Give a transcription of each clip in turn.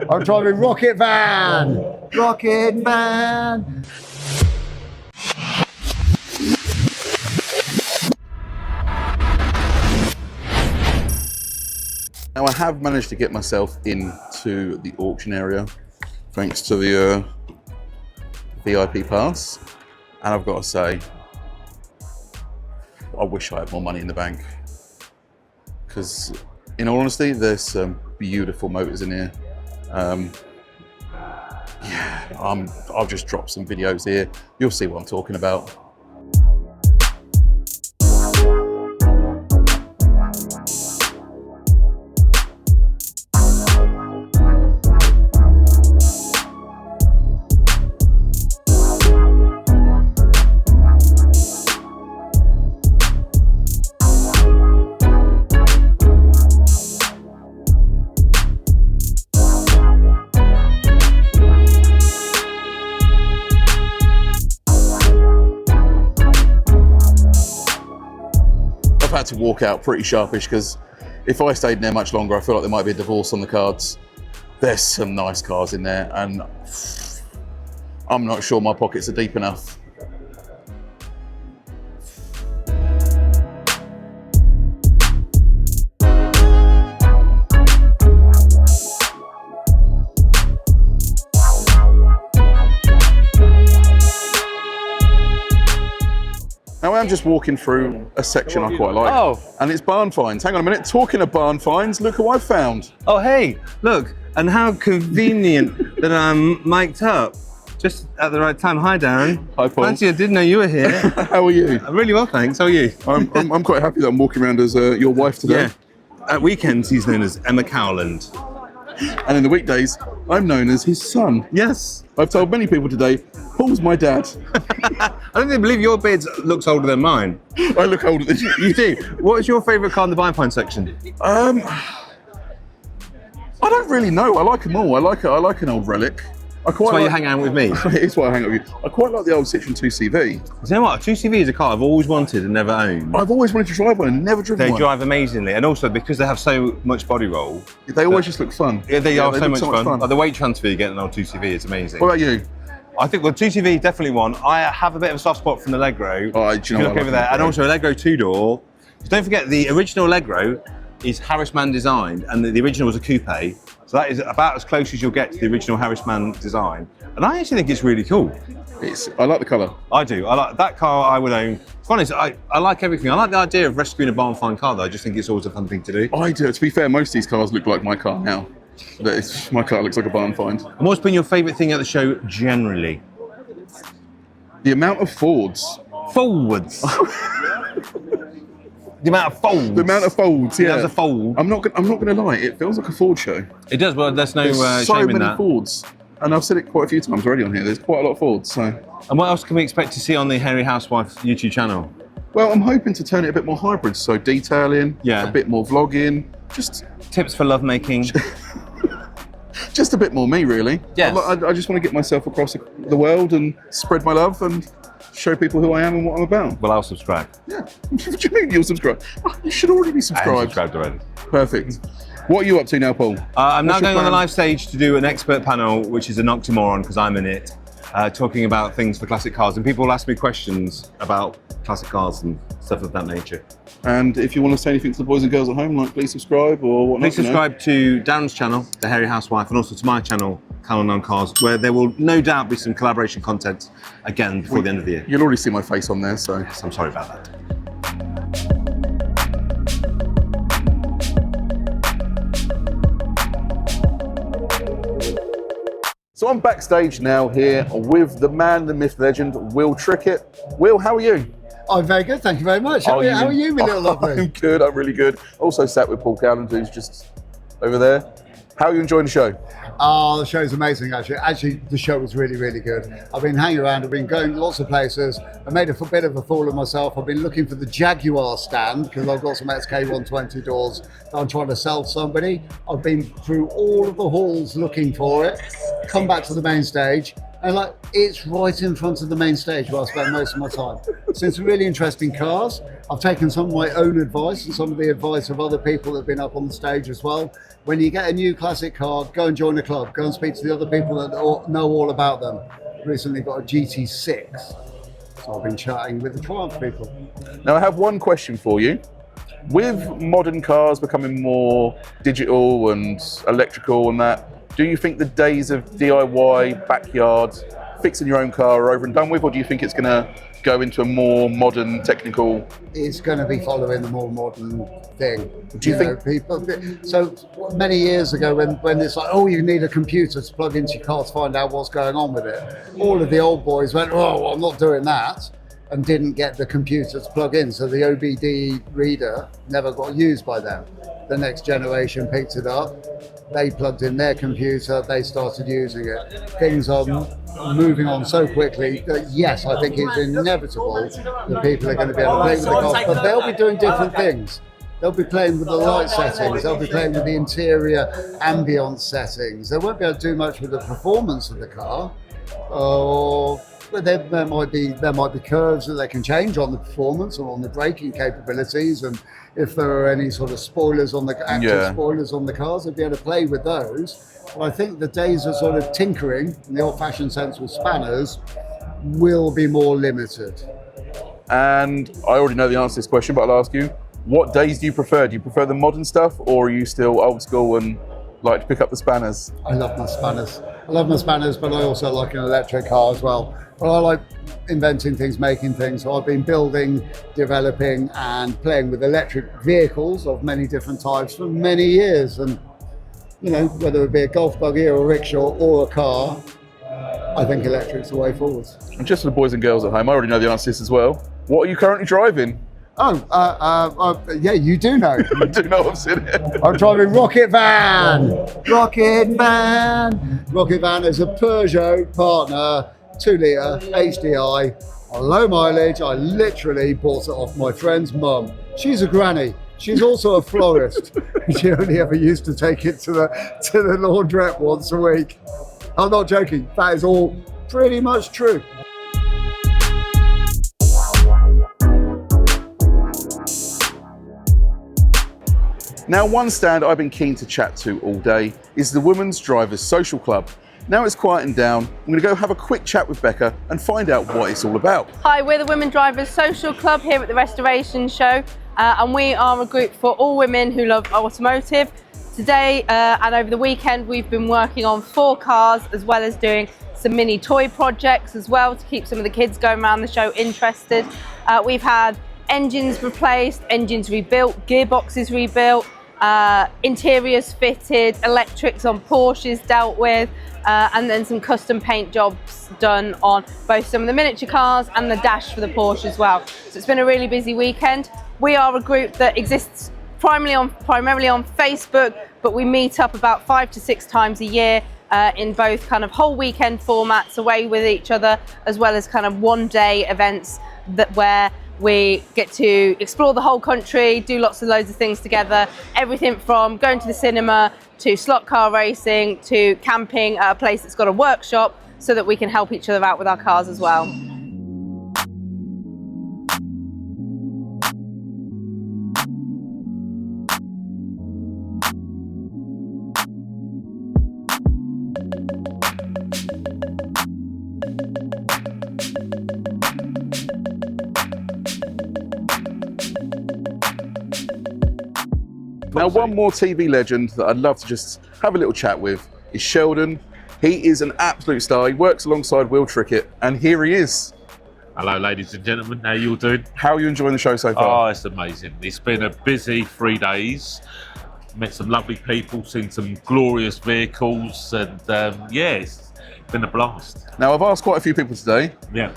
I'm driving Rocket Van. Rocket Van. Now I have managed to get myself into the auction area thanks to the VIP pass, and I've got to say, I wish I had more money in the bank, because in all honesty, there's some beautiful motors in here. Yeah, I'll just drop some videos here. You'll see what I'm talking about. To walk out pretty sharpish, because if I stayed in there much longer, I feel like there might be a divorce on the cards. There's some nice cars in there, and I'm not sure my pockets are deep enough. Now I'm just walking through a section I quite like, and it's barn finds. Hang on a minute, talking of barn finds, look who I've found. Oh hey, look, and how convenient that I'm mic'd up just at the right time. Hi Darren. Hi Paul. Fancy, I didn't know you were here. How are you? I'm really well, thanks. How are you? I'm quite happy that I'm walking around as your wife today. Yeah. At weekends, he's known as Emma Cowland. And in the weekdays, I'm known as his son. Yes. I've told many people today, Paul's my dad. I don't even believe your beard looks older than mine. I look older than you. You do. What is your favourite car in the barn find section? I don't really know. I like them all. I like an old relic. That's why you hang out with me. It's why I hang out with you. I quite like the old Citroen 2CV. You know what? A 2CV is a car I've always wanted and never owned. I've always wanted to drive one and never driven one. They drive amazingly, and also because they have so much body roll. They always just look fun. Yeah, they are so much fun. Like the weight transfer you get in an old 2CV is amazing. What about you? I think, well, 2CV definitely one. I have a bit of a soft spot from the Allegro. Oh, do you know look over there, and also Allegro two-door. Don't forget, the original Allegro is Harrisman designed, and the original was a coupe. So that is about as close as you'll get to the original Harrisman design. And I actually think it's really cool. I like the colour. I do. I like that car. I would own. It's funny. I like everything. I like the idea of rescuing a barn find car, though. I just think it's always a fun thing to do. I do. To be fair, most of these cars look like my car now. My car looks like a barn find. And what's been your favourite thing at the show generally? The amount of Fords. Forwards. The amount of folds. The amount of folds, yeah. There's a fold. I'm not gonna lie. It feels like a Ford show. It does, but there's no There's shame in that. so many Fords, and I've said it quite a few times already on here. There's quite a lot of Fords. So. And what else can we expect to see on the Hairy Housewife YouTube channel? Well, I'm hoping to turn it a bit more hybrid. So detailing, yeah, a bit more vlogging, just tips for lovemaking. Just a bit more me, really. Yes. I just want to get myself across the world and spread my love and show people who I am and what I'm about. Well, I'll subscribe. Yeah. What do you mean you'll subscribe? You should already be subscribed. I'm subscribed already. Perfect. What are you up to now, Paul? I'm now going on the live stage to do an expert panel, which is an oxymoron because I'm in it, talking about things for classic cars. And people will ask me questions about classic cars and stuff of that nature. And if you want to say anything to the boys and girls at home, like please subscribe or whatnot. Please subscribe to Darren's channel, The Hairy Housewife, and also to my channel, Cowland on Cars, where there will no doubt be some collaboration content again before the end of the year. You'll already see my face on there, so I'm sorry about that. So I'm backstage now here with the man, the myth, legend, Will Trickett. Will, how are you? I'm very good, thank you very much. How are you, my little lovely? I'm good, I'm really good. Also sat with Paul Cowland, who's just over there. How are you enjoying the show? Oh, the show's amazing, actually. Actually, the show was really, really good. I've been hanging around, I've been going lots of places. I made a bit of a fool of myself. I've been looking for the Jaguar stand because I've got some SK120 doors that I'm trying to sell to somebody. I've been through all of the halls looking for it, come back to the main stage, And like, it's right in front of the main stage where I spend most of my time. So it's really interesting cars. I've taken some of my own advice and some of the advice of other people that have been up on the stage as well. When you get a new classic car, go and join a club. Go and speak to the other people that know all about them. Recently got a GT6. So I've been chatting with the Triumph people. Now I have one question for you. With modern cars becoming more digital and electrical and that, do you think the days of DIY backyard fixing your own car are over and done with, or do you think it's going to go into a more modern technical? It's going to be following the more modern thing. Do you think people? So many years ago, when it's like, oh, you need a computer to plug into your car to find out what's going on with it, all of the old boys went, oh, well, I'm not doing that, and didn't get the computer to plug in. So the OBD reader never got used by them. The next generation picked it up. They plugged in their computer, they started using it. Things are moving on so quickly that yes, I think it's inevitable that people are going to be able to play with the cars, but they'll be doing different things. They'll be playing with the light settings, they'll be playing with the interior ambience settings. They won't be able to do much with the performance of the car. But there might be curves that they can change on the performance or on the braking capabilities, and if there are any sort of spoilers on the spoilers on the cars, they'll be able to play with those. But I think the days of sort of tinkering in the old-fashioned sense with spanners will be more limited. And I already know the answer to this question, but I'll ask you, what days do you prefer? Do you prefer the modern stuff, or are you still old school and like to pick up the spanners? I love my spanners, but I also like an electric car as well. But I like inventing things, making things. So I've been building, developing and playing with electric vehicles of many different types for many years. And, you know, whether it be a golf buggy or a rickshaw or a car, I think electric's the way forward. And just for the boys and girls at home, I already know the answer to this as well. What are you currently driving? Yeah, you do know. I do know I've seen it. I'm driving Rocket Van. Rocket Van is a Peugeot partner, 2-litre HDI, low mileage. I literally bought it off my friend's mum. She's a granny. She's also a florist. She only ever used to take it to the laundrette once a week. I'm not joking. That is all pretty much true. Now, one stand I've been keen to chat to all day is the Women's Drivers Social Club. Now it's quieting down, I'm going to go have a quick chat with Becca and find out what it's all about. Hi, we're the Women Drivers Social Club here at the Restoration Show, and we are a group for all women who love automotive. Today and over the weekend we've been working on 4 cars, as well as doing some mini toy projects as well to keep some of the kids going around the show interested. We've had engines replaced, engines rebuilt, gearboxes rebuilt, interiors fitted, electrics on Porsches dealt with, and then some custom paint jobs done on both some of the miniature cars and the dash for the Porsche as well. So it's been a really busy weekend. We are a group that exists primarily on Facebook, but we meet up about 5 to 6 times a year in both kind of whole weekend formats away with each other, as well as kind of one-day events where we get to explore the whole country, do loads of things together, everything from going to the cinema to slot car racing to camping at a place that's got a workshop, so that we can help each other out with our cars as well. Now, one more TV legend that I'd love to just have a little chat with is Sheldon. He is an absolute star. He works alongside Will Trickett, and here he is. Hello, ladies and gentlemen. How you all doing? How are you enjoying the show so far? Oh, it's amazing. It's been a busy 3 days. Met some lovely people, seen some glorious vehicles, and yeah, it's been a blast. Now, I've asked quite a few people today. Yeah.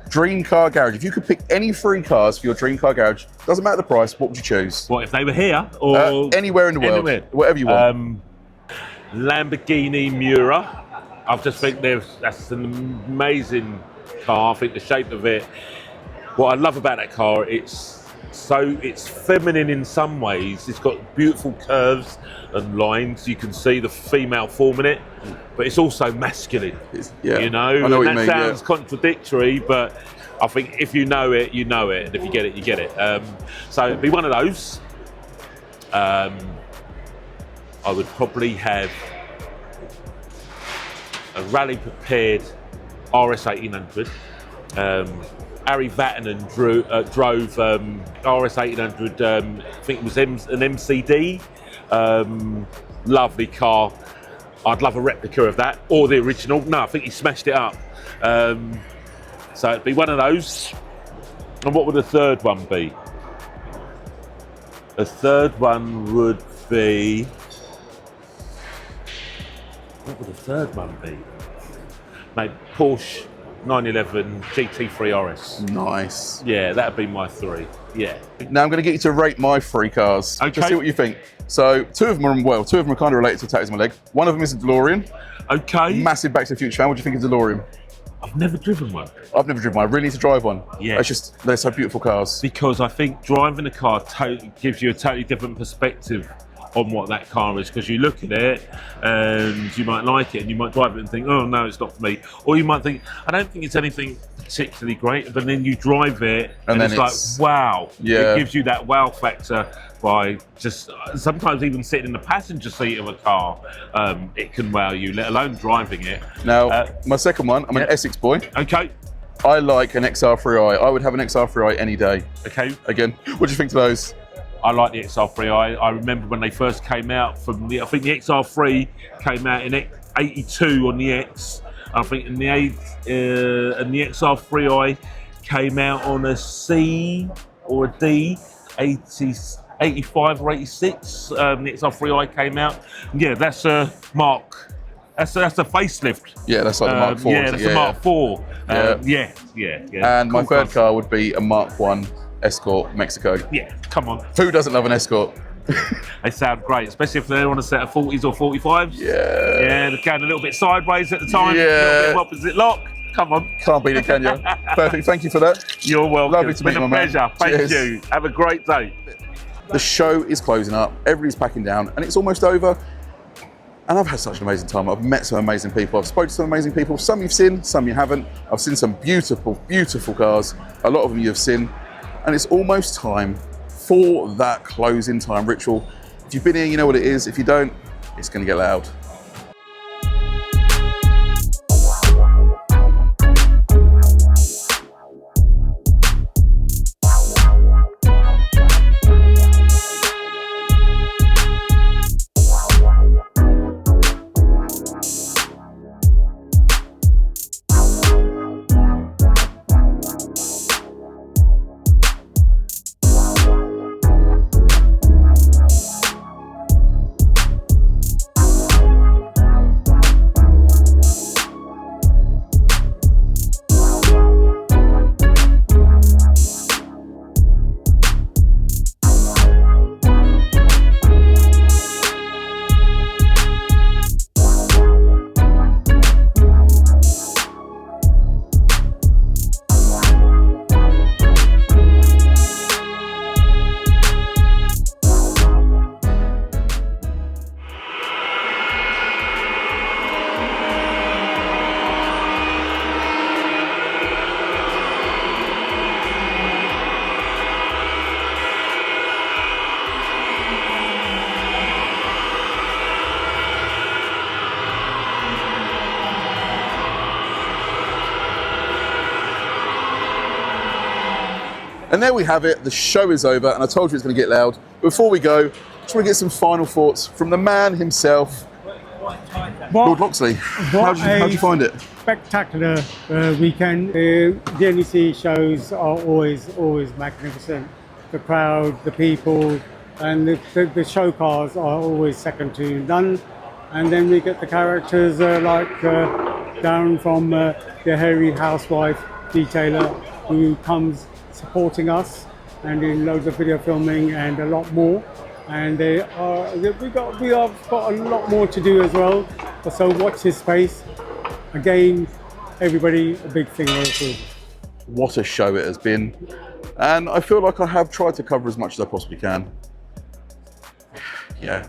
Dream car garage. If you could pick any 3 cars for your dream car garage, doesn't matter the price, what would you choose? What, if they were here? Or anywhere in the world. Anywhere. Whatever you want. Lamborghini Miura. I just think that's an amazing car. I think the shape of it. What I love about that car, it's feminine in some ways. It's got beautiful curves and lines. You can see the female form in it. but it's also masculine. Yeah, You know, I know what and you that mean, sounds contradictory, but I think if you know it, you know it, and if you get it, you get it. So it'd be one of those. I would probably have a rally prepared RS 1800. Harry Vatanen drove RS 1800. I think it was an MCD. Lovely car. I'd love a replica of that, or the original. No, I think he smashed it up. So it'd be one of those. And what would the third one be? The third one would be... What would the third one be? Maybe Porsche 911 GT3 RS. Nice. Yeah, that'd be my three. Yeah. Now I'm going to get you to rate my three cars. Okay. Just see what you think. So two of them are kind of related to Tattoos on My Leg. One of them is a DeLorean. Okay. Massive Back to the Future fan. What do you think of DeLorean? I've never driven one. I've never driven one. I really need to drive one. Yeah. They're so beautiful cars. Because I think driving a car gives you a totally different perspective on what that car is, because you look at it and you might like it and you might drive it and think, oh no, it's not for me. Or you might think, I don't think it's anything particularly great, but then you drive it and it's like, wow. Yeah. It gives you that wow factor by just sometimes even sitting in the passenger seat of a car. It can wow you, let alone driving it. Now, my second one, I'm an Essex boy. Okay. I like an XR3i. I would have an XR3i any day. Okay. Again, what do you think to those? I like the XR3i. I remember when they first came out from I think the XR3 came out in '82 on the X. I think and the XR3i came out on a C or a D, 85 or 86. The XR3i came out. Yeah, that's a Mark. That's a facelift. Yeah, that's like the Mark IV. Yeah, that's a Mark IV. Yeah. And my third car would be a Mark 1 Escort Mexico. Yeah, come on. Who doesn't love an Escort? They sound great, especially if they're on a set of 40s or 45s. Yeah. Yeah, they're going a little bit sideways at the time. Yeah. A little bit of opposite lock. Come on. Can't beat it, can you? Perfect. Thank you for that. You're welcome. Lovely to meet you, my man. It's been a pleasure. Thank you. Have a great day. The show is closing up. Everybody's packing down, and it's almost over. And I've had such an amazing time. I've met some amazing people. I've spoken to some amazing people. Some you've seen, some you haven't. I've seen some beautiful, beautiful cars. A lot of them you've seen. And it's almost time for that closing time ritual. If you've been here, you know what it is. If you don't, it's going to get loud. And there we have it. The show is over, and I told you it's going to get loud. Before we go, just want to get some final thoughts from the man himself, Lord Loxly. How'd you find it? Spectacular weekend. The NEC shows are always magnificent. The crowd, the people, and the show cars are always second to none. And then we get the characters down from the hairy housewife detailer who comes supporting us and in loads of video filming and a lot more. And we have got a lot more to do as well. So watch this space. Again, everybody, a big thing also. What a show it has been. And I feel like I have tried to cover as much as I possibly can. Yeah,